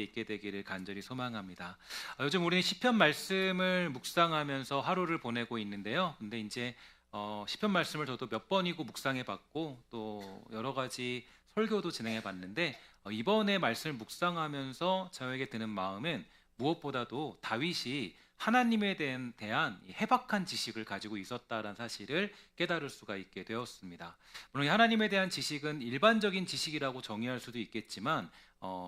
있게 되기를 간절히 소망합니다. 요즘 우리는 시편 말씀을 묵상하면서 하루를 보내고 있는데요. 근데 이제 시편 말씀을 저도 몇 번이고 묵상해 봤고 또 여러 가지 설교도 진행해 봤는데 이번에 말씀을 묵상하면서 저에게 드는 마음은 무엇보다도 다윗이 하나님에 대한 이 해박한 지식을 가지고 있었다라는 사실을 깨달을 수가 있게 되었습니다. 물론 하나님에 대한 지식은 일반적인 지식이라고 정의할 수도 있겠지만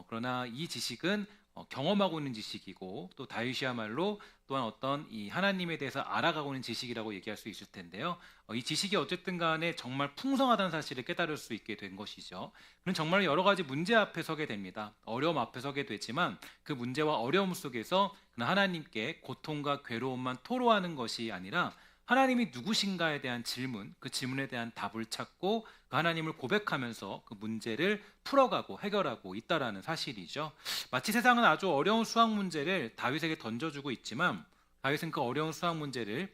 그러나 이 지식은 경험하고 있는 지식이고 또 다윗이야말로 또한 어떤 이 하나님에 대해서 알아가고 있는 지식이라고 얘기할 수 있을 텐데요. 이 지식이 어쨌든 간에 정말 풍성하다는 사실을 깨달을 수 있게 된 것이죠. 그럼 정말 여러 가지 문제 앞에 서게 됩니다. 어려움 앞에 서게 되지만 그 문제와 어려움 속에서 하나님께 고통과 괴로움만 토로하는 것이 아니라 하나님이 누구신가에 대한 질문, 그 질문에 대한 답을 찾고 그 하나님을 고백하면서 그 문제를 풀어가고 해결하고 있다라는 사실이죠. 마치 세상은 아주 어려운 수학 문제를 다윗에게 던져주고 있지만 다윗은 그 어려운 수학 문제를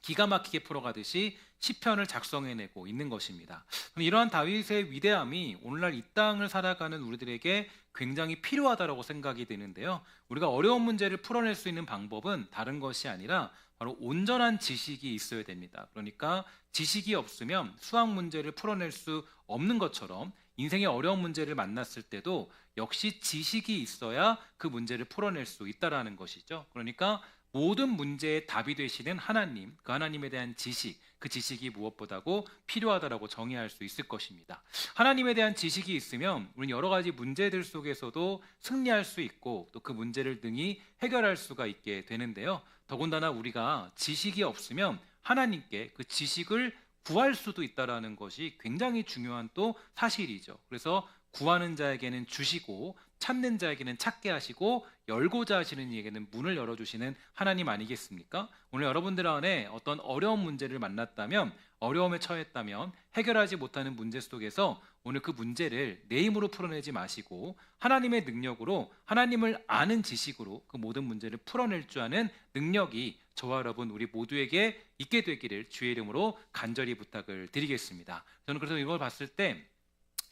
기가 막히게 풀어가듯이 시편을 작성해내고 있는 것입니다. 이러한 다윗의 위대함이 오늘날 이 땅을 살아가는 우리들에게 굉장히 필요하다고 생각이 드는데요. 우리가 어려운 문제를 풀어낼 수 있는 방법은 다른 것이 아니라 바로 온전한 지식이 있어야 됩니다. 그러니까 지식이 없으면 수학 문제를 풀어낼 수 없는 것처럼 인생의 어려운 문제를 만났을 때도 역시 지식이 있어야 그 문제를 풀어낼 수 있다라는 것이죠. 그러니까 모든 문제의 답이 되시는 하나님, 그 하나님에 대한 지식, 그 지식이 무엇보다고 필요하다라고 정의할 수 있을 것입니다. 하나님에 대한 지식이 있으면 우리는 여러 가지 문제들 속에서도 승리할 수 있고 또 그 문제를 능히 해결할 수가 있게 되는데요. 더군다나 우리가 지식이 없으면 하나님께 그 지식을 구할 수도 있다라는 것이 굉장히 중요한 또 사실이죠. 그래서 구하는 자에게는 주시고 찾는 자에게는 찾게 하시고 열고자 하시는 이에게는 문을 열어주시는 하나님 아니겠습니까? 오늘 여러분들 안에 어떤 어려운 문제를 만났다면 어려움에 처했다면 해결하지 못하는 문제 속에서 오늘 그 문제를 내 힘으로 풀어내지 마시고 하나님의 능력으로 하나님을 아는 지식으로 그 모든 문제를 풀어낼 줄 아는 능력이 저와 여러분 우리 모두에게 있게 되기를 주의 이름으로 간절히 부탁을 드리겠습니다. 저는 그래서 이걸 봤을 때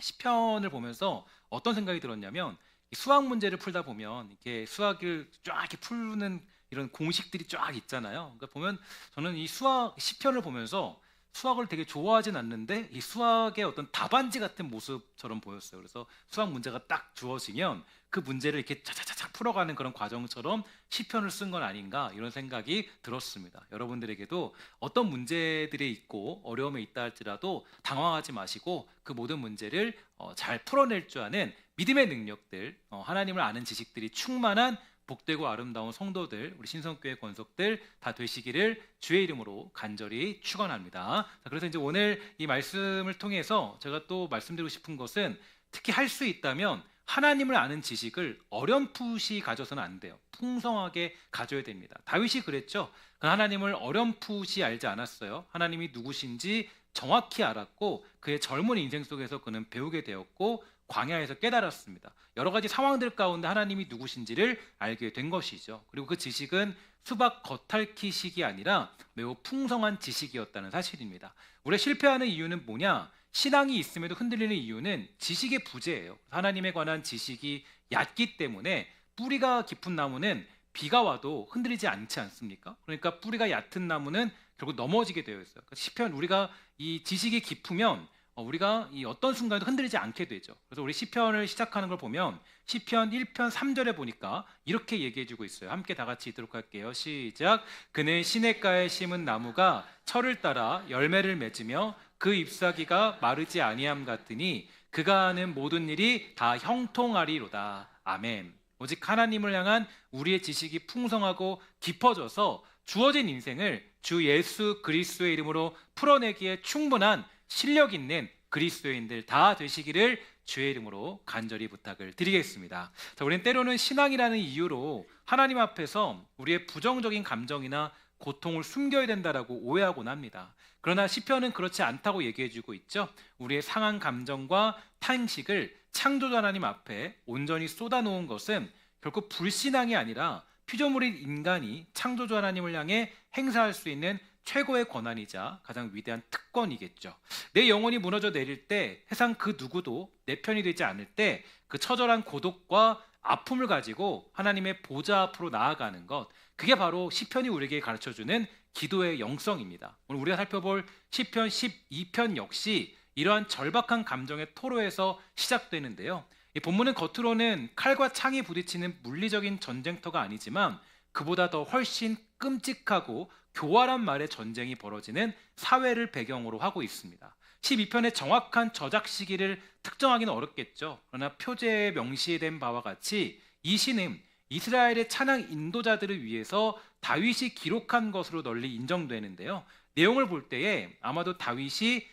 시편을 보면서 어떤 생각이 들었냐면 수학 문제를 풀다 보면 이렇게 수학을 쫙 이렇게 푸는 이런 공식들이 쫙 있잖아요. 그러니까 보면 저는 이 수학 시편을 보면서 수학을 되게 좋아하진 않는데 이 수학의 어떤 답안지 같은 모습처럼 보였어요. 그래서 수학 문제가 딱 주어지면 그 문제를 이렇게 차차차차 풀어가는 그런 과정처럼 시편을 쓴 건 아닌가 이런 생각이 들었습니다. 여러분들에게도 어떤 문제들이 있고 어려움에 있다 할지라도 당황하지 마시고 그 모든 문제를 잘 풀어낼 줄 아는 믿음의 능력들, 하나님을 아는 지식들이 충만한 복되고 아름다운 성도들, 우리 신성교회 권속들 다 되시기를 주의 이름으로 간절히 축원합니다. 그래서 이제 오늘 이 말씀을 통해서 제가 또 말씀드리고 싶은 것은 특히 할 수 있다면 하나님을 아는 지식을 어렴풋이 가져서는 안 돼요. 풍성하게 가져야 됩니다. 다윗이 그랬죠. 하나님을 어렴풋이 알지 않았어요. 하나님이 누구신지 정확히 알았고 그의 젊은 인생 속에서 그는 배우게 되었고 광야에서 깨달았습니다. 여러 가지 상황들 가운데 하나님이 누구신지를 알게 된 것이죠. 그리고 그 지식은 수박 겉핥기식이 아니라 매우 풍성한 지식이었다는 사실입니다. 우리가 실패하는 이유는 뭐냐? 신앙이 있음에도 흔들리는 이유는 지식의 부재예요. 하나님에 관한 지식이 얕기 때문에 뿌리가 깊은 나무는 비가 와도 흔들리지 않지 않습니까? 그러니까 뿌리가 얕은 나무는 결국 넘어지게 되어 있어요. 그러니까 시편 우리가 이 지식이 깊으면 우리가 이 어떤 순간에도 흔들리지 않게 되죠. 그래서 우리 시편을 시작하는 걸 보면 시편 1편 3절에 보니까 이렇게 얘기해주고 있어요. 함께 다 같이 읽도록 할게요. 시작. 그는 시냇가에 심은 나무가 철을 따라 열매를 맺으며 그 잎사귀가 마르지 아니함 같으니 그가 하는 모든 일이 다 형통하리로다. 아멘. 오직 하나님을 향한 우리의 지식이 풍성하고 깊어져서 주어진 인생을 주 예수 그리스도의 이름으로 풀어내기에 충분한 실력 있는 그리스도인들 다 되시기를 주의 이름으로 간절히 부탁을 드리겠습니다. 자, 우리는 때로는 신앙이라는 이유로 하나님 앞에서 우리의 부정적인 감정이나 고통을 숨겨야 된다라고 오해하곤 합니다. 그러나 시편은 그렇지 않다고 얘기해주고 있죠. 우리의 상한 감정과 탄식을 창조주 하나님 앞에 온전히 쏟아놓은 것은 결국 불신앙이 아니라 피조물인 인간이 창조주 하나님을 향해 행사할 수 있는 최고의 권한이자 가장 위대한 특권이겠죠. 내 영혼이 무너져 내릴 때 세상 그 누구도 내 편이 되지 않을 때 그 처절한 고독과 아픔을 가지고 하나님의 보좌 앞으로 나아가는 것, 그게 바로 시편이 우리에게 가르쳐주는 기도의 영성입니다. 오늘 우리가 살펴볼 시편 12편 역시 이러한 절박한 감정의 토로에서 시작되는데요. 이 본문은 겉으로는 칼과 창이 부딪히는 물리적인 전쟁터가 아니지만 그보다 더 훨씬 끔찍하고 교활한 말의 전쟁이 벌어지는 사회를 배경으로 하고 있습니다. 12편의 정확한 저작 시기를 특정하기는 어렵겠죠. 그러나 표제에 명시된 바와 같이 이 시는 이스라엘의 찬양 인도자들을 위해서 다윗이 기록한 것으로 널리 인정되는데요. 내용을 볼 때에 아마도 다윗의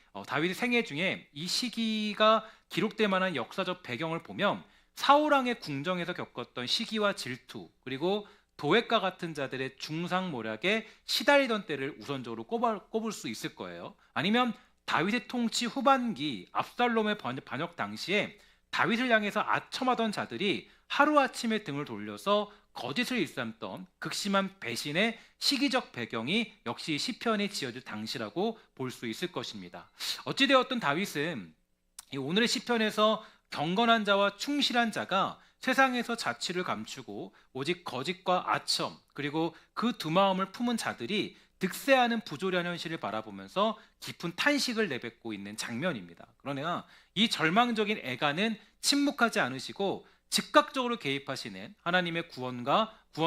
생애 중에 이 시기가 기록될 만한 역사적 배경을 보면 사울 왕의 궁정에서 겪었던 시기와 질투, 그리고 도액과 같은 자들의 중상모략에 시달리던 때를 우선적으로 꼽을 수 있을 거예요. 아니면 다윗의 통치 후반기 압살롬의 반역 당시에 다윗을 향해서 아첨하던 자들이 하루아침에 등을 돌려서 거짓을 일삼던 극심한 배신의 시기적 배경이 역시 시편이 지어질 당시라고 볼 수 있을 것입니다. 어찌되었든 다윗은 오늘의 시편에서 경건한 자와 충실한 자가 세상에서 자취를 감추고 오직 거짓과 아첨, 그리고 그 두 마음을 품은 자들이 득세하는 부조리한 현실을 바라보면서 깊은 탄식을 내뱉고 있는 장면입니다. 그러나 이 절망적인 애가는 침묵하지 않으시고 즉각적으로 개입하시는 하나님의 구원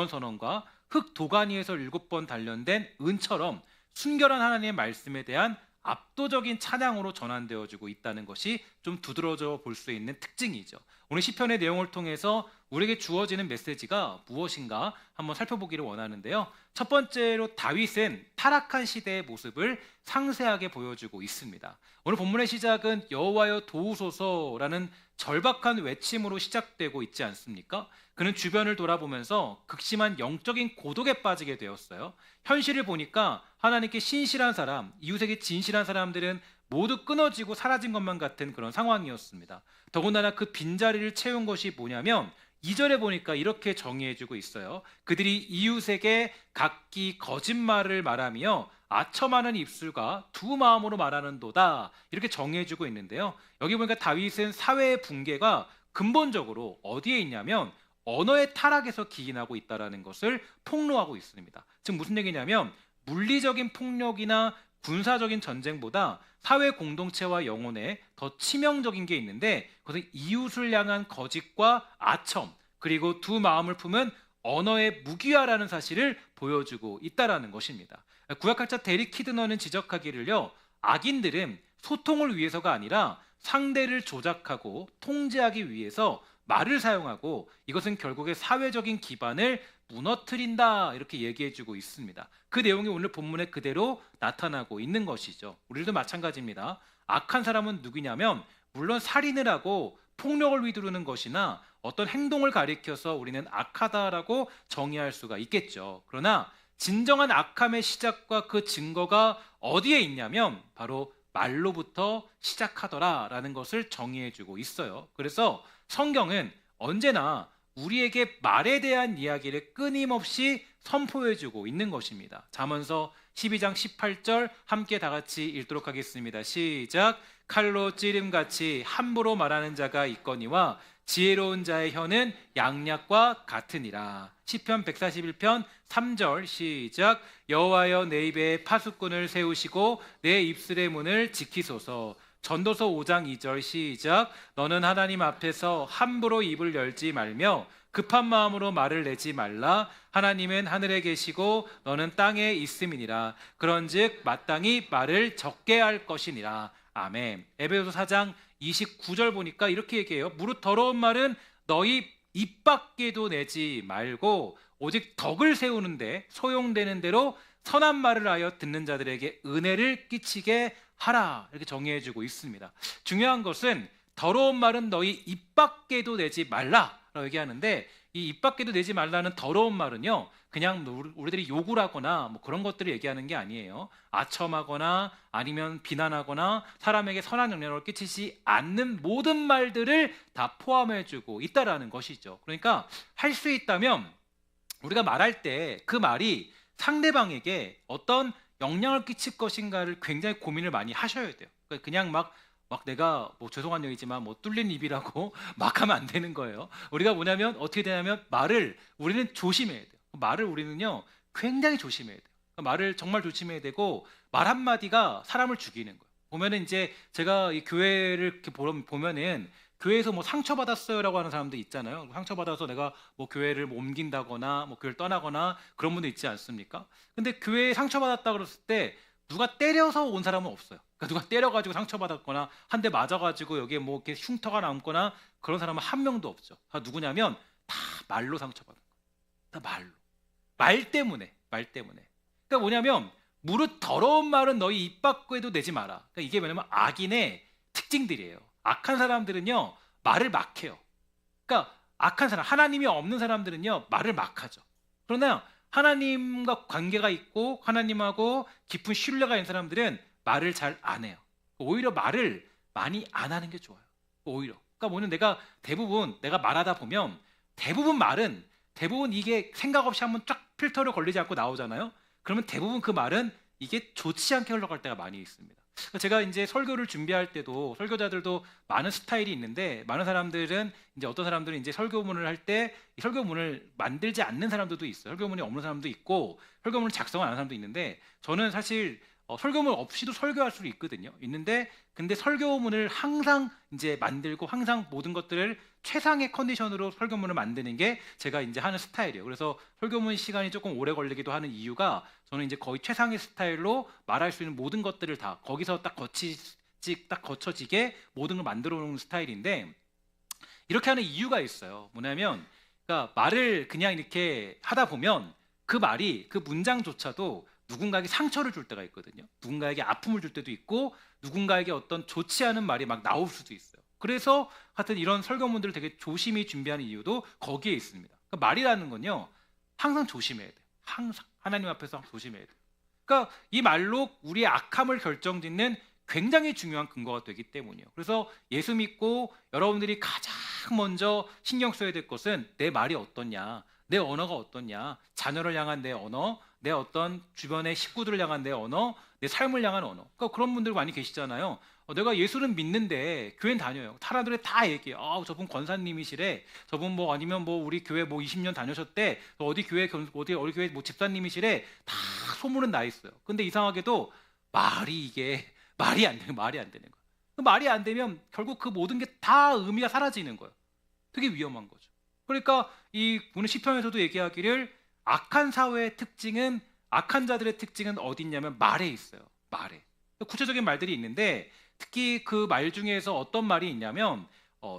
선언과 흙 도가니에서 7번 단련된 은처럼 순결한 하나님의 말씀에 대한 압도적인 찬양으로 전환되어지고 있다는 것이 좀 두드러져 볼 수 있는 특징이죠. 오늘 시편의 내용을 통해서 우리에게 주어지는 메시지가 무엇인가 한번 살펴보기를 원하는데요. 첫 번째로 다윗은 타락한 시대의 모습을 상세하게 보여주고 있습니다. 오늘 본문의 시작은 여호와여 도우소서라는 절박한 외침으로 시작되고 있지 않습니까? 그는 주변을 돌아보면서 극심한 영적인 고독에 빠지게 되었어요. 현실을 보니까 하나님께 신실한 사람, 이웃에게 진실한 사람들은 모두 끊어지고 사라진 것만 같은 그런 상황이었습니다. 더군다나 그 빈자리를 채운 것이 뭐냐면 2절에 보니까 이렇게 정의해주고 있어요. 그들이 이웃에게 각기 거짓말을 말하며 아첨하는 입술과 두 마음으로 말하는도다, 이렇게 정의해주고 있는데요. 여기 보니까 다윗은 사회의 붕괴가 근본적으로 어디에 있냐면 언어의 타락에서 기인하고 있다는 것을 폭로하고 있습니다. 즉 무슨 얘기냐면 물리적인 폭력이나 군사적인 전쟁보다 사회 공동체와 영혼에 더 치명적인 게 있는데 그것은 이웃을 향한 거짓과 아첨, 그리고 두 마음을 품은 언어의 무기화라는 사실을 보여주고 있다는 것입니다. 구약학자 데릭 키드너는 지적하기를요, 악인들은 소통을 위해서가 아니라 상대를 조작하고 통제하기 위해서 말을 사용하고 이것은 결국에 사회적인 기반을 무너뜨린다, 이렇게 얘기해주고 있습니다. 그 내용이 오늘 본문에 그대로 나타나고 있는 것이죠. 우리도 마찬가지입니다. 악한 사람은 누구냐면 물론 살인을 하고 폭력을 휘두르는 것이나 어떤 행동을 가리켜서 우리는 악하다라고 정의할 수가 있겠죠. 그러나 진정한 악함의 시작과 그 증거가 어디에 있냐면 바로 말로부터 시작하더라라는 것을 정의해주고 있어요. 그래서 성경은 언제나 우리에게 말에 대한 이야기를 끊임없이 선포해주고 있는 것입니다. 잠언서 12장 18절 함께 다 같이 읽도록 하겠습니다. 시작. 칼로 찌름같이 함부로 말하는 자가 있거니와 지혜로운 자의 혀는 양약과 같으니라. 시편 141편 3절 시작. 여호와여 내 입에 파수꾼을 세우시고 내 입술의 문을 지키소서. 전도서 5장 2절 시작. 너는 하나님 앞에서 함부로 입을 열지 말며 급한 마음으로 말을 내지 말라. 하나님은 하늘에 계시고 너는 땅에 있음이니라. 그런즉 마땅히 말을 적게 할 것이니라. 아멘. 에베소서 4장 29절 보니까 이렇게 얘기해요. 무릇 더러운 말은 너희 입 밖에도 내지 말고 오직 덕을 세우는데 소용되는 대로 선한 말을 하여 듣는 자들에게 은혜를 끼치게 하라, 이렇게 정의해주고 있습니다. 중요한 것은 더러운 말은 너희 입 밖에도 내지 말라라고 얘기하는데 이 입 밖에도 내지 말라는 더러운 말은요, 그냥 우리들이 욕을 하거나 뭐 그런 것들을 얘기하는 게 아니에요. 아첨하거나 아니면 비난하거나 사람에게 선한 영향을 끼치지 않는 모든 말들을 다 포함해주고 있다라는 것이죠. 그러니까 할 수 있다면 우리가 말할 때 그 말이 상대방에게 어떤 영향을 끼칠 것인가를 굉장히 고민을 많이 하셔야 돼요. 그냥 막 막 내가 뭐 죄송한 얘기지만 뭐 뚫린 입이라고 막 하면 안 되는 거예요. 우리가 뭐냐면 어떻게 되냐면 말을 우리는 조심해야 돼요. 말을 우리는요 굉장히 조심해야 돼요. 말을 정말 조심해야 되고 말 한마디가 사람을 죽이는 거예요. 보면은 이제 제가 이 교회를 이렇게 보면은 교회에서 뭐 상처받았어요라고 하는 사람도 있잖아요. 상처받아서 내가 뭐 교회를 뭐 옮긴다거나 뭐 교회를 떠나거나 그런 분도 있지 않습니까? 근데 교회에 상처받았다 그랬을 때 누가 때려서 온 사람은 없어요. 그러니까 누가 때려가지고 상처받았거나 한 대 맞아가지고 여기에 뭐 이렇게 흉터가 남거나 그런 사람은 한 명도 없죠. 다 누구냐면 다 말로 상처받은 거예요. 다 말로. 말 때문에. 말 때문에. 그러니까 뭐냐면 무릇 더러운 말은 너희 입 밖에도 내지 마라. 그러니까 이게 뭐냐면 악인의 특징들이에요. 악한 사람들은요 말을 막 해요. 그러니까 악한 사람, 하나님이 없는 사람들은요 말을 막 하죠. 그러나 하나님과 관계가 있고 하나님하고 깊은 신뢰가 있는 사람들은 말을 잘 안 해요. 오히려 말을 많이 안 하는 게 좋아요. 오히려. 그러니까 뭐냐면 내가 대부분 내가 말하다 보면 대부분 말은 대부분 이게 생각 없이 한번 쫙 필터를 걸리지 않고 나오잖아요. 그러면 대부분 그 말은 이게 좋지 않게 흘러갈 때가 많이 있습니다. 제가 이제 설교를 준비할 때도 설교자들도 많은 스타일이 있는데 많은 사람들은 이제 어떤 사람들은 이제 설교문을 할 때 설교문을 만들지 않는 사람들도 있어요. 설교문이 없는 사람도 있고 설교문을 작성 안 하는 사람도 있는데 저는 사실 설교문 없이도 설교할 수 있거든요. 있는데 근데 설교문을 항상 이제 만들고 항상 모든 것들을 최상의 컨디션으로 설교문을 만드는 게 제가 이제 하는 스타일이에요. 그래서 설교문 시간이 조금 오래 걸리기도 하는 이유가 저는 이제 거의 최상의 스타일로 말할 수 있는 모든 것들을 다 거기서 딱 거쳐지게 모든 걸 만들어 놓은 스타일인데 이렇게 하는 이유가 있어요. 뭐냐면 그러니까 말을 그냥 이렇게 하다 보면 그 말이 그 문장조차도 누군가에게 상처를 줄 때가 있거든요. 누군가에게 아픔을 줄 때도 있고 누군가에게 어떤 좋지 않은 말이 막 나올 수도 있어요. 그래서 하여튼 이런 설교문들을 되게 조심히 준비하는 이유도 거기에 있습니다. 그러니까 말이라는 건요 항상 조심해야 돼요. 항상 하나님 앞에서 조심해야 돼요. 그러니까 이 말로 우리의 악함을 결정짓는 굉장히 중요한 근거가 되기 때문이에요. 그래서 예수 믿고 여러분들이 가장 먼저 신경 써야 될 것은 내 말이 어떻냐, 내 언어가 어떻냐, 자녀를 향한 내 언어, 내 어떤 주변의 식구들을 향한 내 언어, 내 삶을 향한 언어. 그러니까 그런 분들 많이 계시잖아요. 내가 예수는 믿는데 교회는 다녀요. 사람들이 다 얘기해요. 저분 권사님이시래. 저분 뭐 아니면 뭐 우리 교회 뭐 20년 다녀셨대. 어디 교회 어디 교회 뭐 집사님이시래. 다 소문은 나 있어요. 근데 이상하게도 이게 말이 안 되는 거예요. 말이 안 되면 결국 그 모든 게 다 의미가 사라지는 거예요. 되게 위험한 거죠. 그러니까 이 오늘 시편에서도 얘기하기를 악한 사회의 특징은 악한 자들의 특징은 어디 있냐면 말에 있어요. 말에. 구체적인 말들이 있는데 특히 그 말 중에서 어떤 말이 있냐면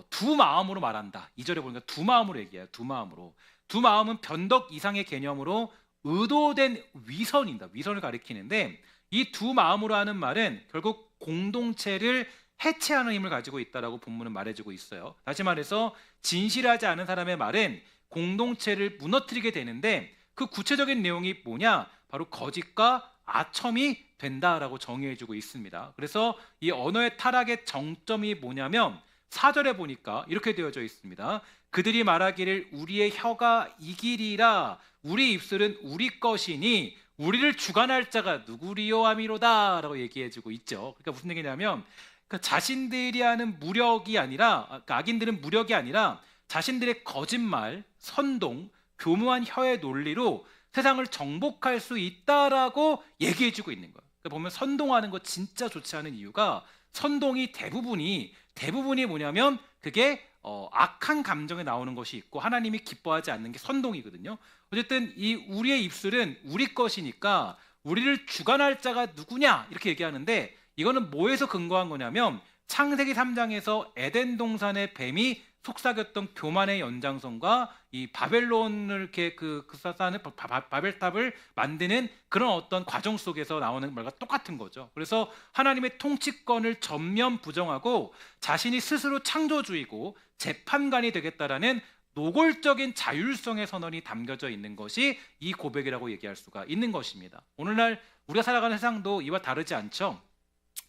두 마음으로 말한다. 2절에 보니까 두 마음으로 얘기해요. 두 마음으로. 두 마음은 변덕 이상의 개념으로 의도된 위선입니다. 위선을 가리키는데 이 두 마음으로 하는 말은 결국 공동체를 해체하는 힘을 가지고 있다라고 본문은 말해주고 있어요. 다시 말해서 진실하지 않은 사람의 말은 공동체를 무너뜨리게 되는데 그 구체적인 내용이 뭐냐? 바로 거짓과 아첨이 된다라고 정의해주고 있습니다. 그래서 이 언어의 타락의 정점이 뭐냐면 4절에 보니까 이렇게 되어져 있습니다. 그들이 말하기를 우리의 혀가 이기리라 우리 입술은 우리 것이니 우리를 주관할 자가 누구리요 하미로다 라고 얘기해주고 있죠. 그러니까 무슨 얘기냐면 자신들이 하는 무력이 아니라 악인들은 무력이 아니라 자신들의 거짓말, 선동, 교묘한 혀의 논리로 세상을 정복할 수 있다라고 얘기해주고 있는 거예요. 그러니까 보면 선동하는 거 진짜 좋지 않은 이유가 선동이 대부분이 뭐냐면 그게 악한 감정에 나오는 것이 있고 하나님이 기뻐하지 않는 게 선동이거든요. 어쨌든 이 우리의 입술은 우리 것이니까 우리를 주관할 자가 누구냐 이렇게 얘기하는데 이거는 뭐에서 근거한 거냐면 창세기 3장에서 에덴 동산의 뱀이 속삭였던 교만의 연장선과 이 바벨론을 이렇게 쌓는 바벨탑을 만드는 그런 어떤 과정 속에서 나오는 말과 똑같은 거죠. 그래서 하나님의 통치권을 전면 부정하고 자신이 스스로 창조주이고 재판관이 되겠다라는 노골적인 자율성의 선언이 담겨져 있는 것이 이 고백이라고 얘기할 수가 있는 것입니다. 오늘날 우리가 살아가는 세상도 이와 다르지 않죠.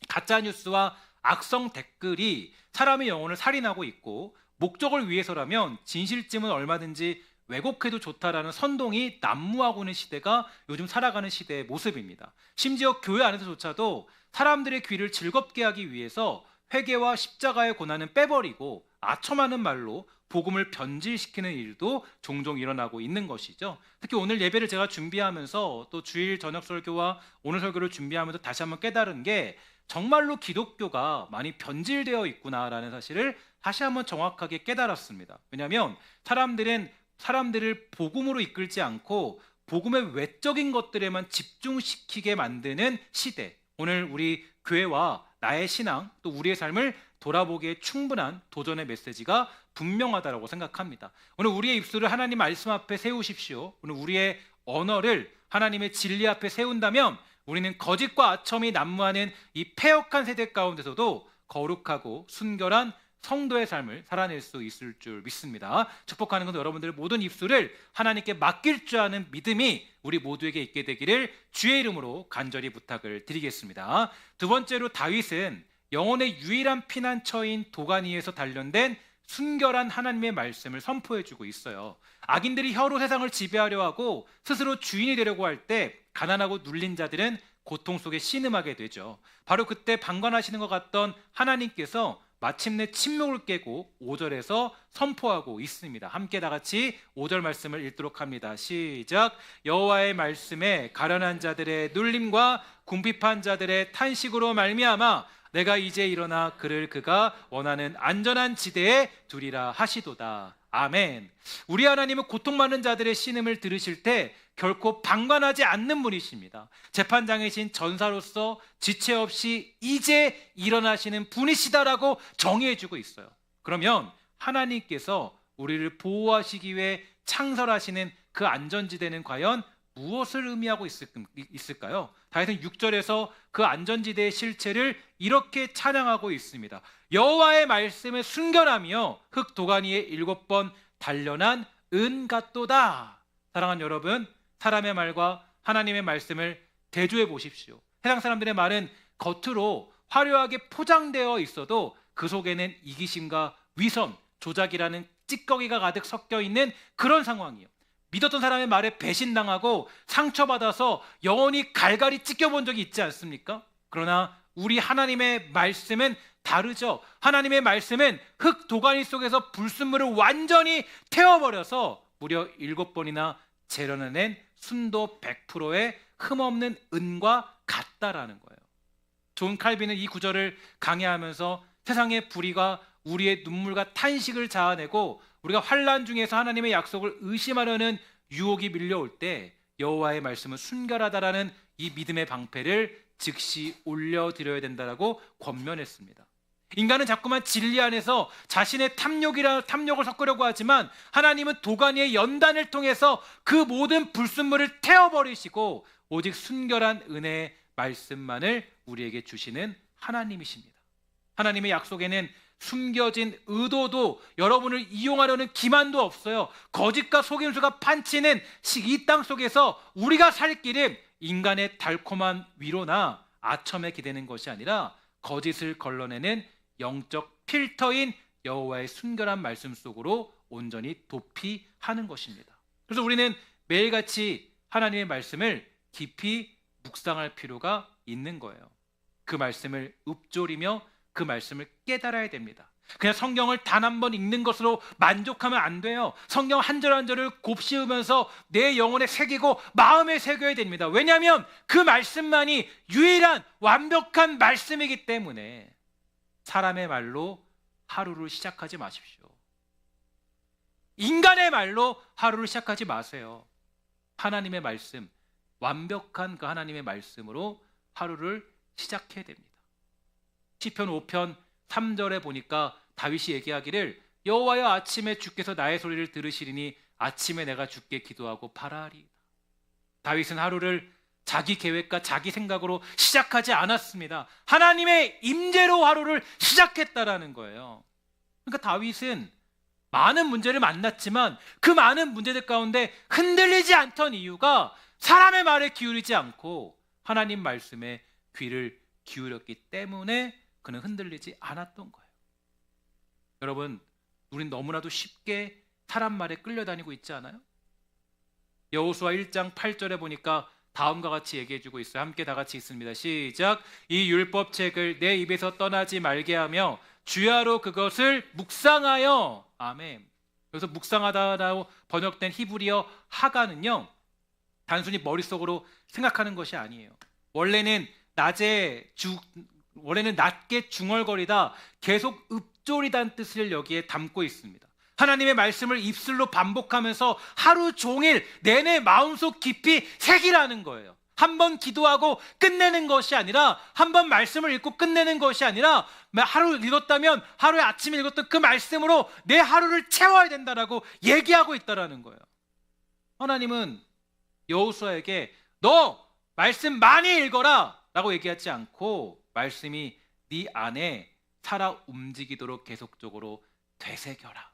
가짜 뉴스와 악성 댓글이 사람의 영혼을 살인하고 있고 목적을 위해서라면 진실쯤은 얼마든지 왜곡해도 좋다라는 선동이 난무하고 있는 시대가 요즘 살아가는 시대의 모습입니다. 심지어 교회 안에서조차도 사람들의 귀를 즐겁게 하기 위해서 회개와 십자가의 고난은 빼버리고 아첨하는 말로 복음을 변질시키는 일도 종종 일어나고 있는 것이죠. 특히 오늘 예배를 제가 준비하면서 또 주일 저녁 설교와 오늘 설교를 준비하면서 다시 한번 깨달은 게 정말로 기독교가 많이 변질되어 있구나라는 사실을 다시 한번 정확하게 깨달았습니다. 왜냐하면 사람들을 복음으로 이끌지 않고 복음의 외적인 것들에만 집중시키게 만드는 시대, 오늘 우리 교회와 나의 신앙 또 우리의 삶을 돌아보기에 충분한 도전의 메시지가 분명하다고 생각합니다. 오늘 우리의 입술을 하나님 말씀 앞에 세우십시오. 오늘 우리의 언어를 하나님의 진리 앞에 세운다면 우리는 거짓과 아첨이 난무하는 이 패역한 세대 가운데서도 거룩하고 순결한 성도의 삶을 살아낼 수 있을 줄 믿습니다. 축복하는 것은 여러분들의 모든 입술을 하나님께 맡길 줄 아는 믿음이 우리 모두에게 있게 되기를 주의 이름으로 간절히 부탁을 드리겠습니다. 두 번째로 다윗은 영혼의 유일한 피난처인 도가니에서 단련된 순결한 하나님의 말씀을 선포해주고 있어요. 악인들이 혀로 세상을 지배하려 하고 스스로 주인이 되려고 할 때 가난하고 눌린 자들은 고통 속에 신음하게 되죠. 바로 그때 방관하시는 것 같던 하나님께서 마침내 침묵을 깨고 5절에서 선포하고 있습니다. 함께 다 같이 5절 말씀을 읽도록 합니다. 시작. 여호와의 말씀에 가련한 자들의 눌림과 궁핍한 자들의 탄식으로 말미암아 내가 이제 일어나 그가 원하는 안전한 지대에 두리라 하시도다. 아멘. 우리 하나님은 고통받는 자들의 신음을 들으실 때 결코 방관하지 않는 분이십니다. 재판장이신 전사로서 지체 없이 이제 일어나시는 분이시다라고 정의해주고 있어요. 그러면 하나님께서 우리를 보호하시기 위해 창설하시는 그 안전지대는 과연 무엇을 의미하고 있을까요? 다윗은 6절에서 그 안전지대의 실체를 이렇게 찬양하고 있습니다. 여호와의 말씀을 순결하며 흙 도가니에 7번 단련한 은 같도다. 사랑하는 여러분, 사람의 말과 하나님의 말씀을 대조해 보십시오. 세상 사람들의 말은 겉으로 화려하게 포장되어 있어도 그 속에는 이기심과 위선, 조작이라는 찌꺼기가 가득 섞여 있는 그런 상황이에요. 믿었던 사람의 말에 배신당하고 상처받아서 영혼이 갈갈이 찢겨본 적이 있지 않습니까? 그러나 우리 하나님의 말씀은 다르죠. 하나님의 말씀은 흙 도가니 속에서 불순물을 완전히 태워버려서 무려 7번이나 재련해낸 순도 100%의 흠없는 은과 같다라는 거예요. 존 칼빈은 이 구절을 강해하면서 세상의 불의가 우리의 눈물과 탄식을 자아내고 우리가 환난 중에서 하나님의 약속을 의심하려는 유혹이 밀려올 때 여호와의 말씀은 순결하다라는 이 믿음의 방패를 즉시 올려드려야 된다라고 권면했습니다. 인간은 자꾸만 진리 안에서 자신의 탐욕을 섞으려고 하지만 하나님은 도가니의 연단을 통해서 그 모든 불순물을 태워버리시고 오직 순결한 은혜의 말씀만을 우리에게 주시는 하나님이십니다. 하나님의 약속에는 숨겨진 의도도 여러분을 이용하려는 기만도 없어요. 거짓과 속임수가 판치는 이 땅 속에서 우리가 살 길은 인간의 달콤한 위로나 아첨에 기대는 것이 아니라 거짓을 걸러내는 영적 필터인 여호와의 순결한 말씀 속으로 온전히 도피하는 것입니다. 그래서 우리는 매일같이 하나님의 말씀을 깊이 묵상할 필요가 있는 거예요. 그 말씀을 읊조리며 그 말씀을 깨달아야 됩니다. 그냥 성경을 단 한 번 읽는 것으로 만족하면 안 돼요. 성경 한 절 한 절을 곱씹으면서 내 영혼에 새기고 마음에 새겨야 됩니다. 왜냐하면 그 말씀만이 유일한 완벽한 말씀이기 때문에 사람의 말로 하루를 시작하지 마십시오. 인간의 말로 하루를 시작하지 마세요. 하나님의 말씀, 완벽한 그 하나님의 말씀으로 하루를 시작해야 됩니다. 시편 5편 3절에 보니까 다윗이 얘기하기를 여호와여 아침에 주께서 나의 소리를 들으시리니 아침에 내가 주께 기도하고 바라리이다. 다윗은 하루를 자기 계획과 자기 생각으로 시작하지 않았습니다. 하나님의 임재로 하루를 시작했다라는 거예요. 그러니까 다윗은 많은 문제를 만났지만 그 많은 문제들 가운데 흔들리지 않던 이유가 사람의 말에 기울이지 않고 하나님 말씀에 귀를 기울였기 때문에 그는 흔들리지 않았던 거예요. 여러분, 우린 너무나도 쉽게 사람 말에 끌려다니고 있지 않아요? 여호수아 1장 8절에 보니까 다음과 같이 얘기해주고 있어요. 함께 다 같이 읽습니다. 시작. 이 율법책을 내 입에서 떠나지 말게 하며 주야로 그것을 묵상하여. 아멘. 여기서 묵상하다라고 번역된 히브리어 하가는요, 단순히 머릿속으로 생각하는 것이 아니에요. 원래는 낮게 중얼거리다 계속 읊조리다는 뜻을 여기에 담고 있습니다. 하나님의 말씀을 입술로 반복하면서 하루 종일 내내 마음속 깊이 새기라는 거예요. 한 번 기도하고 끝내는 것이 아니라, 한 번 말씀을 읽고 끝내는 것이 아니라, 하루 읽었다면 하루에 아침에 읽었던 그 말씀으로 내 하루를 채워야 된다라고 얘기하고 있다라는 거예요. 하나님은 여호수아에게 너 말씀 많이 읽어라 라고 얘기하지 않고, 말씀이 네 안에 살아 움직이도록 계속적으로 되새겨라.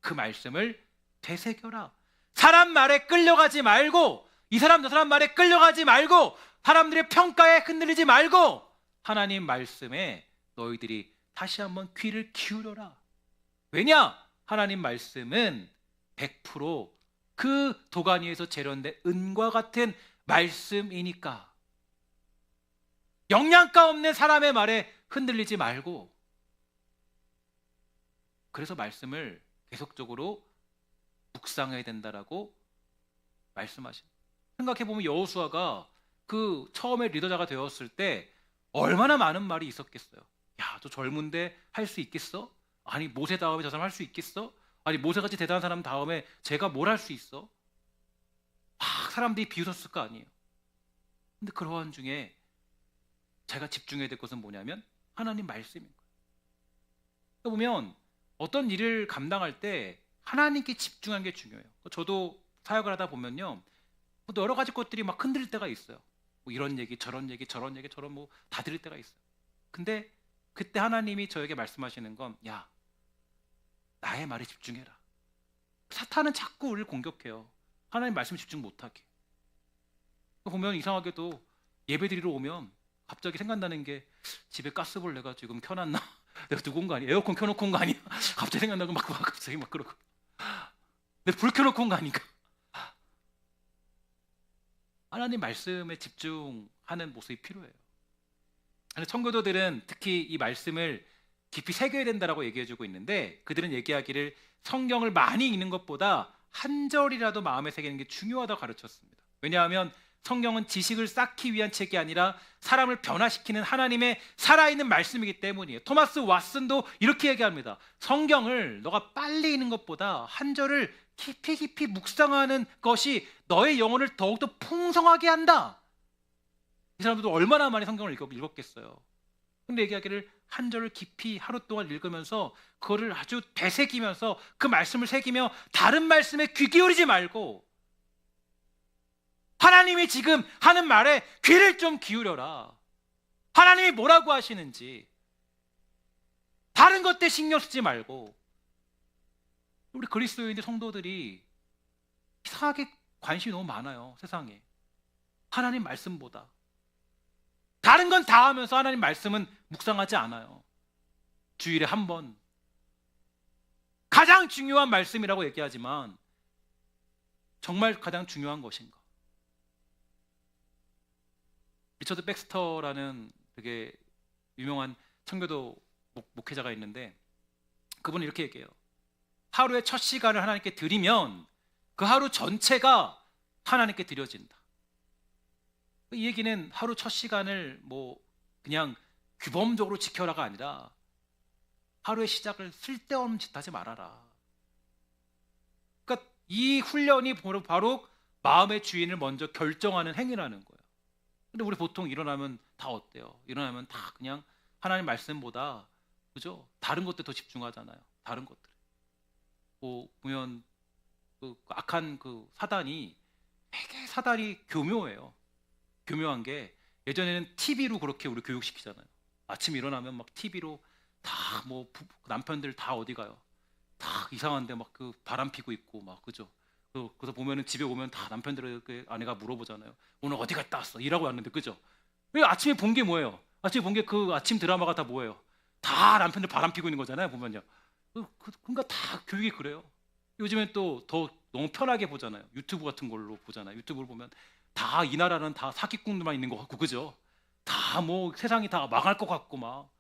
그 말씀을 되새겨라. 사람 말에 끌려가지 말고, 이 사람 저 사람 말에 끌려가지 말고, 사람들의 평가에 흔들리지 말고, 하나님 말씀에 너희들이 다시 한번 귀를 기울여라. 왜냐? 하나님 말씀은 100% 그 도가니 위에서 재련된 은과 같은 말씀이니까. 영양가 없는 사람의 말에 흔들리지 말고, 그래서 말씀을 계속적으로 묵상해야 된다라고 말씀하십니다. 생각해보면 여호수아가 그 처음에 리더자가 되었을 때 얼마나 많은 말이 있었겠어요. 야, 저 젊은데 할 수 있겠어? 아니, 모세 다음에 저 사람 할 수 있겠어? 아니, 모세같이 대단한 사람 다음에 제가 뭘 할 수 있어? 막 사람들이 비웃었을 거 아니에요. 근데 그러한 중에 제가 집중해야 될 것은 뭐냐면 하나님 말씀인 거예요. 보면 어떤 일을 감당할 때 하나님께 집중하는 게 중요해요. 저도 사역을 하다 보면요, 여러 가지 것들이 막 흔들릴 때가 있어요. 뭐 이런 얘기, 저런 얘기, 저런 얘기, 저런 뭐 다 들릴 때가 있어요. 근데 그때 하나님이 저에게 말씀하시는 건, 야, 나의 말에 집중해라. 사탄은 자꾸 우리를 공격해요. 하나님 말씀에 집중 못하게. 보면 이상하게도 예배드리러 오면 갑자기 생각나는 게, 집에 가스불 내가 지금 켜놨나? 내가 두고 온 거 아니야? 에어컨 켜놓고 온 거 아니야? 갑자기 생각나고 갑자기 막 그러고, 내가 불 켜놓고 온 거 아닌가? 하나님 말씀에 집중하는 모습이 필요해요. 청교도들은 특히 이 말씀을 깊이 새겨야 된다라고 얘기해주고 있는데, 그들은 얘기하기를 성경을 많이 읽는 것보다 한 절이라도 마음에 새기는 게 중요하다고 가르쳤습니다. 왜냐하면 성경은 지식을 쌓기 위한 책이 아니라 사람을 변화시키는 하나님의 살아있는 말씀이기 때문이에요. 토마스 왓슨도 이렇게 얘기합니다. 성경을 너가 빨리 읽는 것보다 한 절을 깊이 묵상하는 것이 너의 영혼을 더욱더 풍성하게 한다. 이 사람들도 얼마나 많이 성경을 읽었겠어요. 근데 얘기하기를 한 절을 깊이 하루 동안 읽으면서 그거를 아주 되새기면서 그 말씀을 새기며 다른 말씀에 귀 기울이지 말고, 하나님이 지금 하는 말에 귀를 좀 기울여라. 하나님이 뭐라고 하시는지 다른 것들 신경 쓰지 말고. 우리 그리스도인들 성도들이 이상하게 관심이 너무 많아요. 세상에 하나님 말씀보다 다른 건 다 하면서 하나님 말씀은 묵상하지 않아요. 주일에 한 번, 가장 중요한 말씀이라고 얘기하지만 정말 가장 중요한 것인가? 리처드 백스터라는 되게 유명한 청교도 목회자가 있는데, 그분은 이렇게 얘기해요. 하루의 첫 시간을 하나님께 드리면 그 하루 전체가 하나님께 드려진다. 이 얘기는 하루 첫 시간을 뭐 그냥 규범적으로 지켜라가 아니라, 하루의 시작을 쓸데없는 짓 하지 말아라. 그러니까 이 훈련이 바로 마음의 주인을 먼저 결정하는 행위라는 거예요. 근데 우리 보통 일어나면 다 어때요? 일어나면 다 그냥 하나님 말씀보다, 그죠? 다른 것들 더 집중하잖아요. 다른 것들. 뭐 보면 그 악한 그 사단이, 되게 사단이 교묘해요. 교묘한 게, 예전에는 TV로 그렇게 우리 교육시키잖아요. 아침 일어나면 막 TV로 다 뭐 남편들 다 어디 가요? 다 이상한데 막 그 바람 피고 있고 막, 그죠? 그래서 보면은 집에 오면 다 남편들의 그 아내가 물어보잖아요. 오늘 어디 갔다 왔어? 일하고 왔는데, 그죠? 왜 아침에 본 게 뭐예요? 아침에 본 게 그 아침 드라마가 다 뭐예요? 다 남편들 바람 피고 있는 거잖아요. 보면요. 그러니까 다 교육이 그래요. 요즘엔 또 더 너무 편하게 보잖아요. 유튜브 같은 걸로 보잖아요. 유튜브를 보면 다 이 나라는 다 사기꾼들만 있는 것 같고, 그죠? 다 뭐 세상이 다 망할 것 같고 막.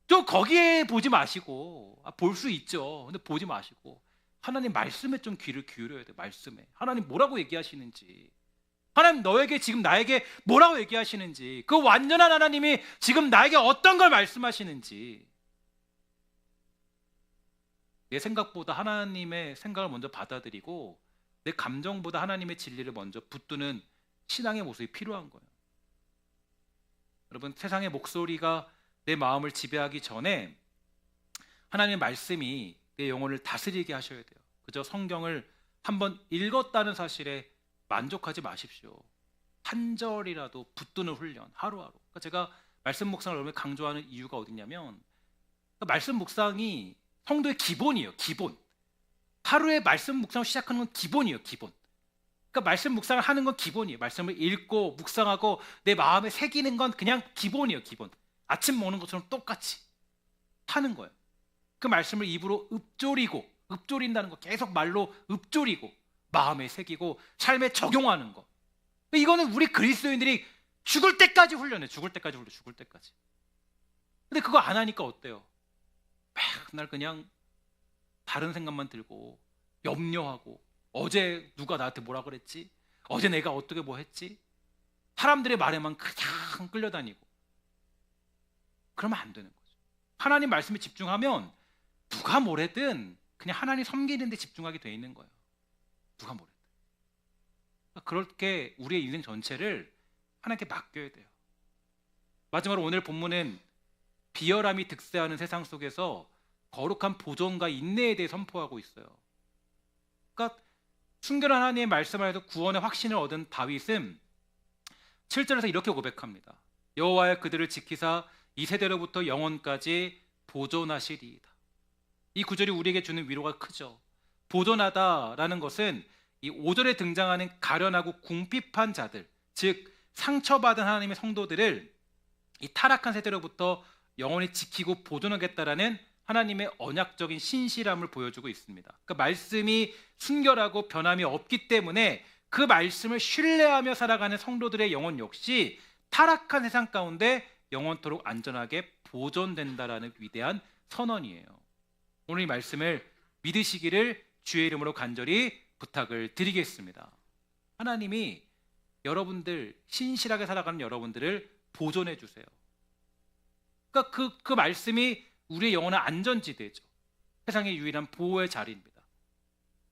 좀 거기에 보지 마시고, 볼 수 있죠. 근데 보지 마시고 하나님 말씀에 좀 귀를 기울여야 돼요. 말씀에 하나님 뭐라고 얘기하시는지, 하나님 너에게 지금 나에게 뭐라고 얘기하시는지, 그 완전한 하나님이 지금 나에게 어떤 걸 말씀하시는지. 내 생각보다 하나님의 생각을 먼저 받아들이고 내 감정보다 하나님의 진리를 먼저 붙드는 신앙의 모습이 필요한 거예요. 여러분, 세상의 목소리가 내 마음을 지배하기 전에 하나님의 말씀이 내 영혼을 다스리게 하셔야 돼요. 그저 성경을 한번 읽었다는 사실에 만족하지 마십시오. 한 절이라도 붙드는 훈련, 하루하루. 그러니까 제가 말씀 묵상을 여러분에 강조하는 이유가 어디냐면, 그러니까 말씀 묵상이 성도의 기본이에요. 기본. 하루에 말씀 묵상을 시작하는 건 기본이에요. 기본. 그러니까 말씀 묵상을 하는 건 기본이에요. 말씀을 읽고 묵상하고 내 마음에 새기는 건 그냥 기본이에요. 기본. 아침 먹는 것처럼 똑같이 하는 거예요. 그 말씀을 입으로 읊조린다는 거, 계속 말로 읊조리고 마음에 새기고 삶에 적용하는 거. 이거는 우리 그리스도인들이 죽을 때까지 훈련해. 죽을 때까지. 근데 그거 안 하니까 어때요? 맨날 그냥 다른 생각만 들고 염려하고, 어제 누가 나한테 뭐라 그랬지? 어제 내가 어떻게 뭐 했지? 사람들의 말에만 그냥 끌려다니고. 그러면 안 되는 거죠. 하나님 말씀에 집중하면 누가 뭐래든 그냥 하나님 섬기는 데 집중하게 돼 있는 거예요. 누가 뭐래든. 그렇게 우리의 인생 전체를 하나님께 맡겨야 돼요. 마지막으로 오늘 본문은 비열함이 득세하는 세상 속에서 거룩한 보존과 인내에 대해 선포하고 있어요. 그러니까 순결한 하나님의 말씀 안에서 구원의 확신을 얻은 다윗은 7절에서 이렇게 고백합니다. 여호와여 그들을 지키사 이 세대로부터 영원까지 보존하시리이다. 이 구절이 우리에게 주는 위로가 크죠. 보존하다라는 것은 이 5절에 등장하는 가련하고 궁핍한 자들, 즉 상처받은 하나님의 성도들을 이 타락한 세대로부터 영원히 지키고 보존하겠다라는 하나님의 언약적인 신실함을 보여주고 있습니다. 그 말씀이 순결하고 변함이 없기 때문에 그 말씀을 신뢰하며 살아가는 성도들의 영혼 역시 타락한 세상 가운데 영원토록 안전하게 보존된다라는 위대한 선언이에요. 오늘 이 말씀을 믿으시기를 주의 이름으로 간절히 부탁을 드리겠습니다. 하나님이 여러분들, 신실하게 살아가는 여러분들을 보존해 주세요. 그러니까 그 말씀이 우리의 영혼의 안전지대죠. 세상의 유일한 보호의 자리입니다.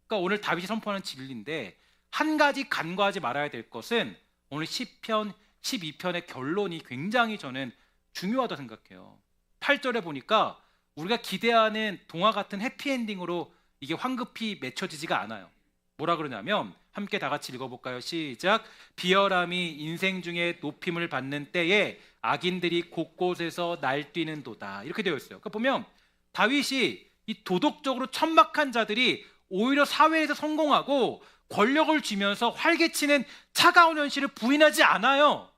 그러니까 오늘 다윗이 선포하는 진리인데, 한 가지 간과하지 말아야 될 것은 오늘 시편 12편의 결론이 굉장히 저는 중요하다고 생각해요. 8절에 보니까 우리가 기대하는 동화 같은 해피엔딩으로 이게 황급히 맺혀지지가 않아요. 뭐라 그러냐면, 함께 다 같이 읽어볼까요? 시작. 비열함이 인생 중에 높임을 받는 때에 악인들이 곳곳에서 날뛰는도다. 이렇게 되어 있어요. 그러니까 보면 다윗이 이 도덕적으로 천박한 자들이 오히려 사회에서 성공하고 권력을 쥐면서 활개치는 차가운 현실을 부인하지 않아요.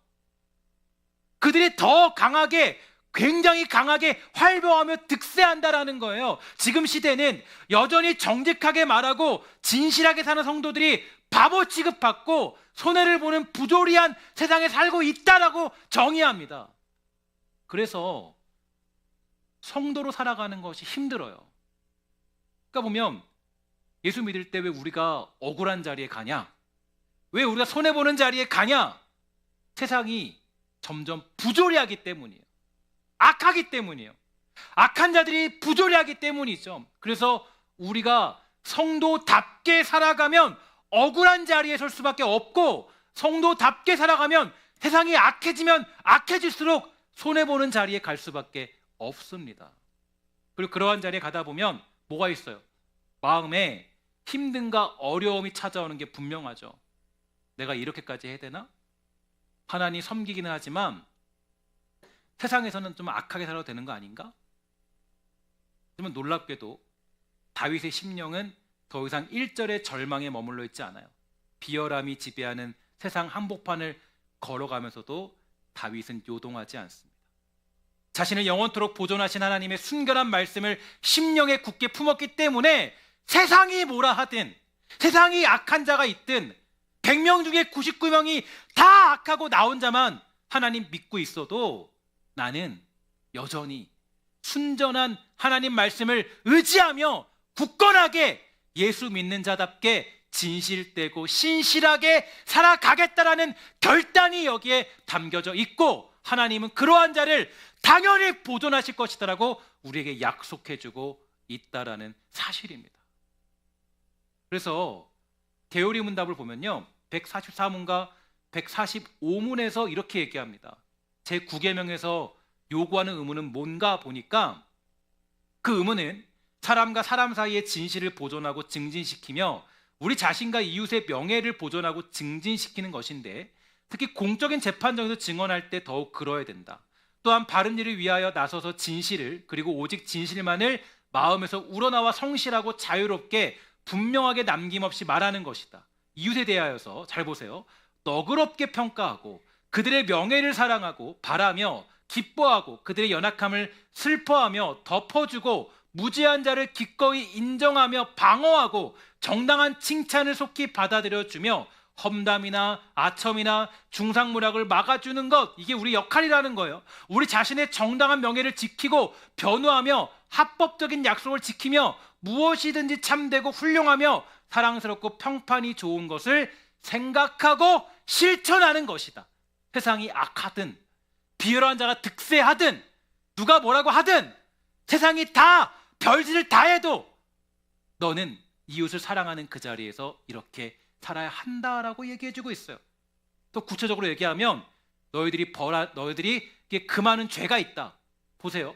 그들이 더 강하게, 굉장히 강하게 활보하며 득세한다라는 거예요. 지금 시대는 여전히 정직하게 말하고 진실하게 사는 성도들이 바보 취급받고 손해를 보는 부조리한 세상에 살고 있다라고 정의합니다. 그래서 성도로 살아가는 것이 힘들어요. 그러니까 보면 예수 믿을 때 왜 우리가 억울한 자리에 가냐? 왜 우리가 손해보는 자리에 가냐? 세상이 점점 부조리하기 때문이에요. 악하기 때문이에요. 악한 자들이 부조리하기 때문이죠. 그래서 우리가 성도답게 살아가면 억울한 자리에 설 수밖에 없고, 성도답게 살아가면 세상이 악해지면 악해질수록 손해보는 자리에 갈 수밖에 없습니다. 그리고 그러한 자리에 가다 보면 뭐가 있어요? 마음에 힘듦과 어려움이 찾아오는 게 분명하죠. 내가 이렇게까지 해야 되나? 하나님 섬기기는 하지만 세상에서는 좀 악하게 살아도 되는 거 아닌가? 하지만 놀랍게도 다윗의 심령은 더 이상 1절의 절망에 머물러 있지 않아요. 비열함이 지배하는 세상 한복판을 걸어가면서도 다윗은 요동하지 않습니다. 자신을 영원토록 보존하신 하나님의 순결한 말씀을 심령에 굳게 품었기 때문에 세상이 뭐라 하든, 세상이 악한 자가 있든, 100명 중에 99명이 다 악하고 나 혼자만 하나님 믿고 있어도 나는 여전히 순전한 하나님 말씀을 의지하며 굳건하게 예수 믿는 자답게 진실되고 신실하게 살아가겠다라는 결단이 여기에 담겨져 있고, 하나님은 그러한 자를 당연히 보존하실 것이다라고 우리에게 약속해주고 있다라는 사실입니다. 그래서 개요리 문답을 보면요, 144문과 145문에서 이렇게 얘기합니다. 제9계명에서 요구하는 의무는 뭔가 보니까, 그 의무는 사람과 사람 사이의 진실을 보존하고 증진시키며 우리 자신과 이웃의 명예를 보존하고 증진시키는 것인데, 특히 공적인 재판정에서 증언할 때 더욱 그러해야 된다. 또한 바른 일을 위하여 나서서 진실을, 그리고 오직 진실만을 마음에서 우러나와 성실하고 자유롭게 분명하게 남김없이 말하는 것이다. 이웃에 대하여서 잘 보세요. 너그럽게 평가하고 그들의 명예를 사랑하고 바라며 기뻐하고 그들의 연약함을 슬퍼하며 덮어주고 무지한 자를 기꺼이 인정하며 방어하고 정당한 칭찬을 속히 받아들여주며 험담이나 아첨이나 중상모략을 막아주는 것, 이게 우리 역할이라는 거예요. 우리 자신의 정당한 명예를 지키고 변호하며 합법적인 약속을 지키며 무엇이든지 참되고 훌륭하며 사랑스럽고 평판이 좋은 것을 생각하고 실천하는 것이다. 세상이 악하든 비열한 자가 득세하든 누가 뭐라고 하든 세상이 다 별짓을 다 해도 너는 이웃을 사랑하는 그 자리에서 이렇게 살아야 한다라고 얘기해주고 있어요. 또 구체적으로 얘기하면 너희들이 금하는 죄가 있다. 보세요.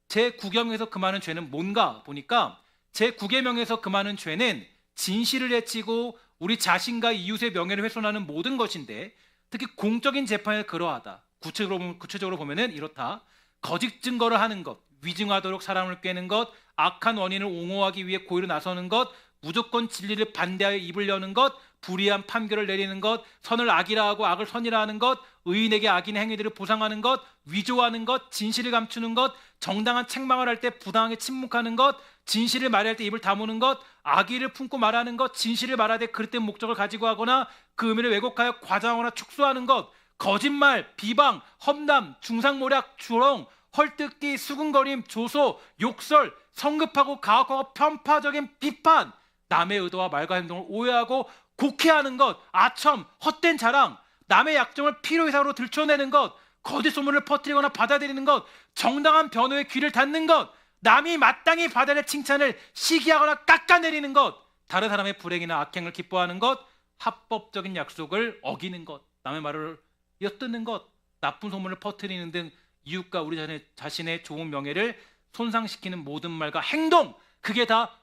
제9계명에서 금하는 죄는 뭔가 보니까, 제9계명에서 금하는 죄는 진실을 해치고 우리 자신과 이웃의 명예를 훼손하는 모든 것인데, 특히 공적인 재판에 그러하다. 구체적으로 보면은 이렇다. 거짓 증거를 하는 것, 위증하도록 사람을 꾀는 것, 악한 원인을 옹호하기 위해 고의로 나서는 것, 무조건 진리를 반대하여 입을 여는 것, 불의한 판결을 내리는 것, 선을 악이라 하고 악을 선이라 하는 것, 의인에게 악인의 행위들을 보상하는 것, 위조하는 것, 진실을 감추는 것, 정당한 책망을 할 때 부당하게 침묵하는 것, 진실을 말할 때 입을 다무는 것, 악의를 품고 말하는 것, 진실을 말하되 그릇된 목적을 가지고 하거나 그 의미를 왜곡하여 과장하거나 축소하는 것, 거짓말, 비방, 험담, 중상모략, 조롱, 헐뜯기, 수군거림, 조소, 욕설, 성급하고 가혹하고 편파적인 비판, 남의 의도와 말과 행동을 오해하고 곡해하는 것, 아첨, 헛된 자랑, 남의 약점을 필요이상으로 들춰내는 것, 거짓 소문을 퍼뜨리거나 받아들이는 것, 정당한 변호의 귀를 닫는 것, 남이 마땅히 받아야 할 칭찬을 시기하거나 깎아내리는 것, 다른 사람의 불행이나 악행을 기뻐하는 것, 합법적인 약속을 어기는 것, 남의 말을 엿듣는 것, 나쁜 소문을 퍼뜨리는 등 이웃과 우리 자신의 좋은 명예를 손상시키는 모든 말과 행동, 그게 다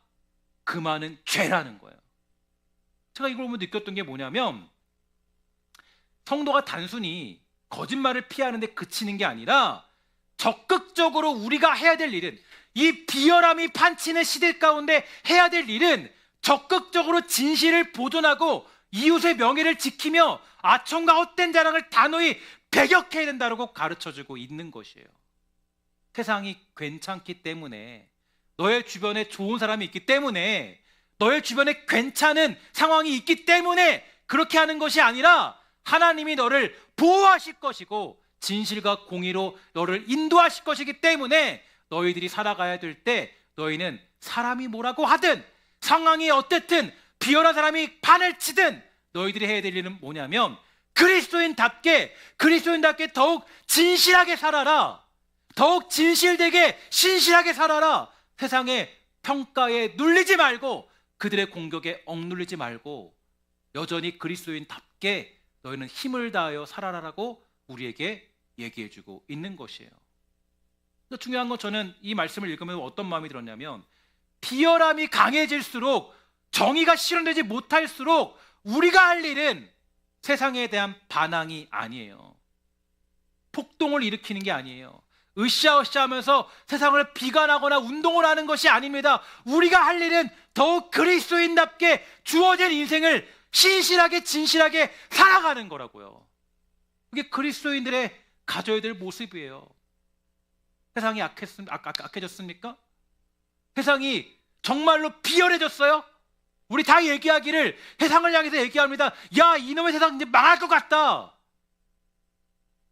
금하는 죄라는 거예요. 제가 이걸 보면 느꼈던 게 뭐냐면, 성도가 단순히 거짓말을 피하는 데 그치는 게 아니라 적극적으로 우리가 해야 될 일은, 이 비열함이 판치는 시대 가운데 해야 될 일은 적극적으로 진실을 보존하고 이웃의 명예를 지키며 아첨과 헛된 자랑을 단호히 배격해야 된다고 가르쳐주고 있는 것이에요. 세상이 괜찮기 때문에, 너의 주변에 좋은 사람이 있기 때문에, 너의 주변에 괜찮은 상황이 있기 때문에 그렇게 하는 것이 아니라, 하나님이 너를 보호하실 것이고 진실과 공의로 너를 인도하실 것이기 때문에 너희들이 살아가야 될 때, 너희는 사람이 뭐라고 하든 상황이 어땠든 비열한 사람이 판을 치든 너희들이 해야 될 일은 뭐냐면, 그리스도인답게 더욱 진실하게 살아라. 더욱 진실되게 신실하게 살아라. 세상의 평가에 눌리지 말고 그들의 공격에 억눌리지 말고 여전히 그리스도인답게 너희는 힘을 다하여 살아라라고 우리에게 얘기해주고 있는 것이에요. 중요한 건, 저는 이 말씀을 읽으면 어떤 마음이 들었냐면, 비열함이 강해질수록, 정의가 실현되지 못할수록 우리가 할 일은 세상에 대한 반항이 아니에요. 폭동을 일으키는 게 아니에요. 으쌰으쌰 하면서 세상을 비관하거나 운동을 하는 것이 아닙니다. 우리가 할 일은 더욱 그리스도인답게 주어진 인생을 신실하게 진실하게 살아가는 거라고요. 그게 그리스도인들의 가져야 될 모습이에요. 세상이 악해졌습니까? 세상이 정말로 비열해졌어요? 우리 다 얘기하기를, 세상을 향해서 얘기합니다. 야, 이놈의 세상 이제 망할 것 같다.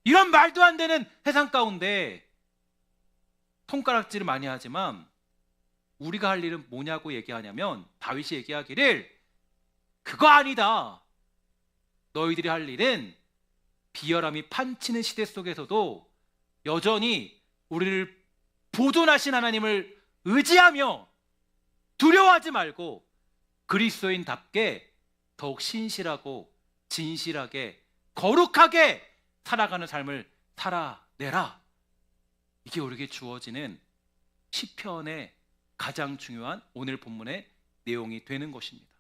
이런 말도 안 되는 세상 가운데 손가락질을 많이 하지만 우리가 할 일은 뭐냐고 얘기하냐면, 다윗이 얘기하기를 그거 아니다. 너희들이 할 일은 비열함이 판치는 시대 속에서도 여전히 우리를 보존하신 하나님을 의지하며 두려워하지 말고 그리스도인답게 더욱 신실하고 진실하게 거룩하게 살아가는 삶을 살아내라. 이게 우리에게 주어지는 시편의 가장 중요한 오늘 본문의 내용이 되는 것입니다.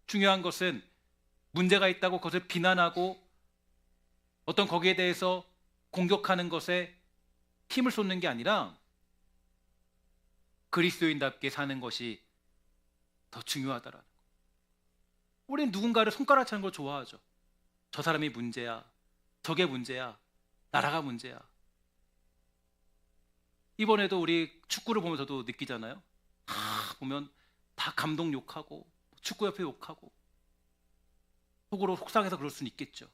중요한 것은 문제가 있다고 그것을 비난하고 어떤 거기에 대해서 공격하는 것에 힘을 쏟는 게 아니라 그리스도인답게 사는 것이 더 중요하다라는 거. 우리는 누군가를 손가락질하는 걸 좋아하죠. 저 사람이 문제야, 저게 문제야, 나라가 문제야. 이번에도 우리 축구를 보면서도 느끼잖아요. 보면 다 감독 욕하고 축구협회 욕하고 속으로 속상해서 그럴 수는 있겠죠.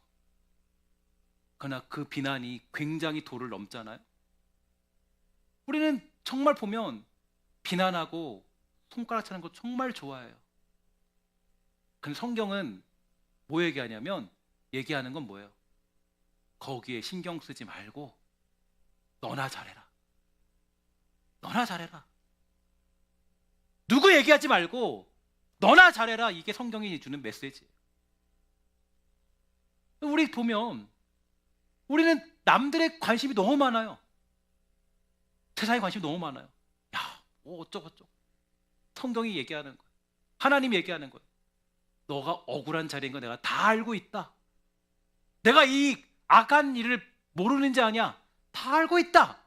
그러나 그 비난이 굉장히 도를 넘잖아요. 우리는 정말 보면 비난하고 손가락질하는 거 정말 좋아해요. 근데 성경은 뭐 얘기하냐면, 얘기하는 건 뭐예요? 거기에 신경 쓰지 말고 너나 잘해라. 너나 잘해라. 누구 얘기하지 말고 너나 잘해라. 이게 성경이 주는 메시지예요. 우리 보면 우리는 남들의 관심이 너무 많아요. 세상에 관심이 너무 많아요. 야, 뭐 어쩌고저쩌고. 성경이 얘기하는 거예요. 하나님이 얘기하는 거예요. 너가 억울한 자리인 거 내가 다 알고 있다. 내가 이 악한 일을 모르는지 아냐? 다 알고 있다.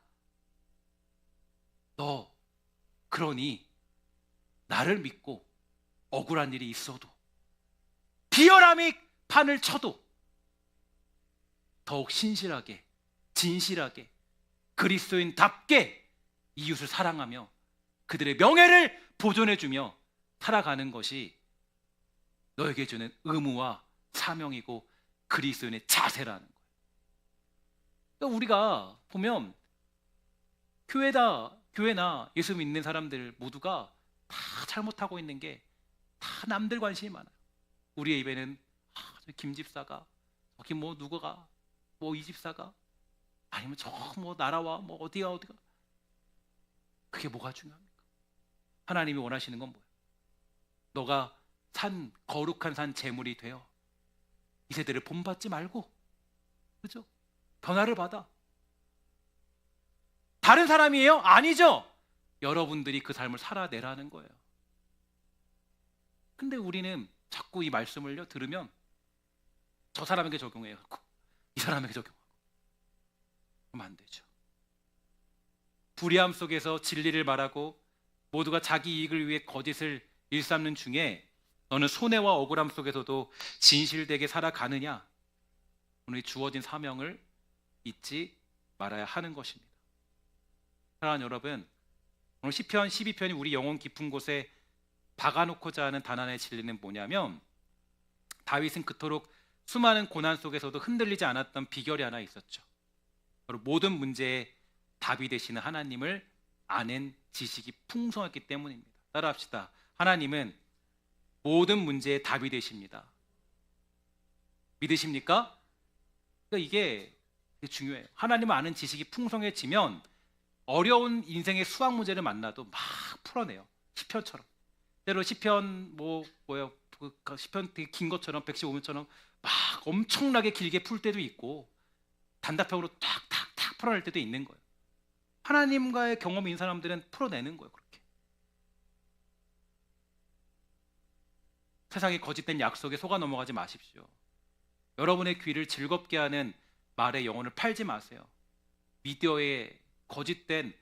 너 그러니 나를 믿고 억울한 일이 있어도, 비열함이 판을 쳐도 더욱 신실하게 진실하게 그리스도인답게 이웃을 사랑하며 그들의 명예를 보존해주며 살아가는 것이 너에게 주는 의무와 사명이고 그리스도인의 자세라는 거예요. 그러니까 우리가 보면 교회나 예수 믿는 사람들 모두가 다 잘못하고 있는 게 다 남들 관심이 많아요. 우리의 입에는 김 집사가, 저기 뭐 누구가, 뭐 이 집사가, 아니면 저 뭐 나라와 뭐 어디가 그게 뭐가 중요합니까? 하나님이 원하시는 건 뭐예요? 너가 거룩한 산 제물이 되어 이 세대를 본받지 말고, 그죠? 변화를 받아. 다른 사람이에요? 아니죠. 여러분들이 그 삶을 살아내라는 거예요. 근데 우리는 자꾸 이 말씀을 들으면 저 사람에게 적용해요. 이 사람에게 적용하고. 그러면 안 되죠. 불의함 속에서 진리를 말하고 모두가 자기 이익을 위해 거짓을 일삼는 중에 너는 손해와 억울함 속에서도 진실되게 살아가느냐? 오늘 주어진 사명을 잊지 말아야 하는 것입니다. 사랑하는 여러분, 오늘 시편 12편이 우리 영혼 깊은 곳에 박아놓고자 하는 단 하나의 진리는 뭐냐면, 다윗은 그토록 수많은 고난 속에서도 흔들리지 않았던 비결이 하나 있었죠. 바로 모든 문제에 답이 되시는 하나님을 아는 지식이 풍성했기 때문입니다. 따라합시다. 하나님은 모든 문제에 답이 되십니다. 믿으십니까? 그러니까 이게 중요해요. 하나님을 아는 지식이 풍성해지면 어려운 인생의 수학 문제를 만나도 막 풀어내요. 시편처럼. 때로 시편 시편 되게 긴 것처럼 115편처럼 막 엄청나게 길게 풀 때도 있고 단답형으로 탁탁탁 풀어낼 때도 있는 거예요. 하나님과의 경험이 있는 사람들은 풀어내는 거예요. 그렇게. 세상의 거짓된 약속에 속아 넘어가지 마십시오. 여러분의 귀를 즐겁게 하는 말에 영혼을 팔지 마세요. 미디어의 거짓된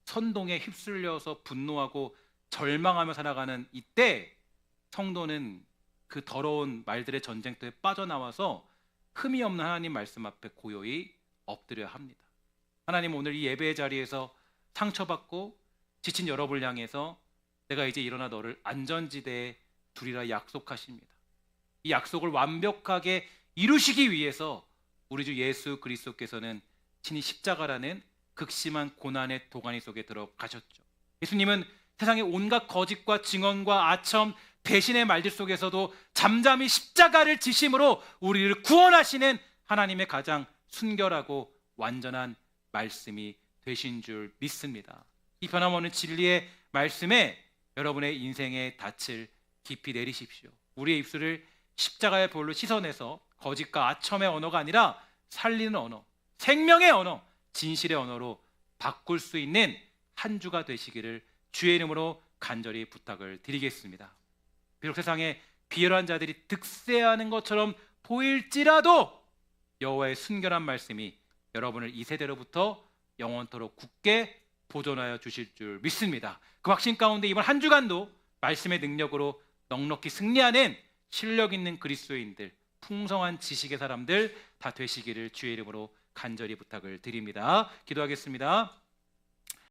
선동에 휩쓸려서 분노하고 절망하며 살아가는 이때 성도는 그 더러운 말들의 전쟁터에 빠져나와서 흠이 없는 하나님 말씀 앞에 고요히 엎드려야 합니다. 하나님, 오늘 이 예배의 자리에서 상처받고 지친 여러분을 향해서 내가 이제 일어나 너를 안전지대에 두리라 약속하십니다. 이 약속을 완벽하게 이루시기 위해서 우리 주 예수 그리스도께서는 친히 십자가라는 극심한 고난의 도가니 속에 들어가셨죠. 예수님은 세상의 온갖 거짓과 증언과 아첨, 배신의 말들 속에서도 잠잠히 십자가를 지심으로 우리를 구원하시는 하나님의 가장 순결하고 완전한 말씀이 되신 줄 믿습니다. 이 변함없는 진리의 말씀에 여러분의 인생의 닻을 깊이 내리십시오. 우리의 입술을 십자가의 볼로 씻어내서 거짓과 아첨의 언어가 아니라 살리는 언어, 생명의 언어, 진실의 언어로 바꿀 수 있는 한 주가 되시기를 주의 이름으로 간절히 부탁을 드리겠습니다. 비록 세상에 비열한 자들이 득세하는 것처럼 보일지라도 여호와의 순결한 말씀이 여러분을 이 세대로부터 영원토록 굳게 보존하여 주실 줄 믿습니다. 그 확신 가운데 이번 한 주간도 말씀의 능력으로 넉넉히 승리하는 실력 있는 그리스도인들, 풍성한 지식의 사람들 다 되시기를 주의 이름으로 간절히 부탁을 드립니다. 기도하겠습니다.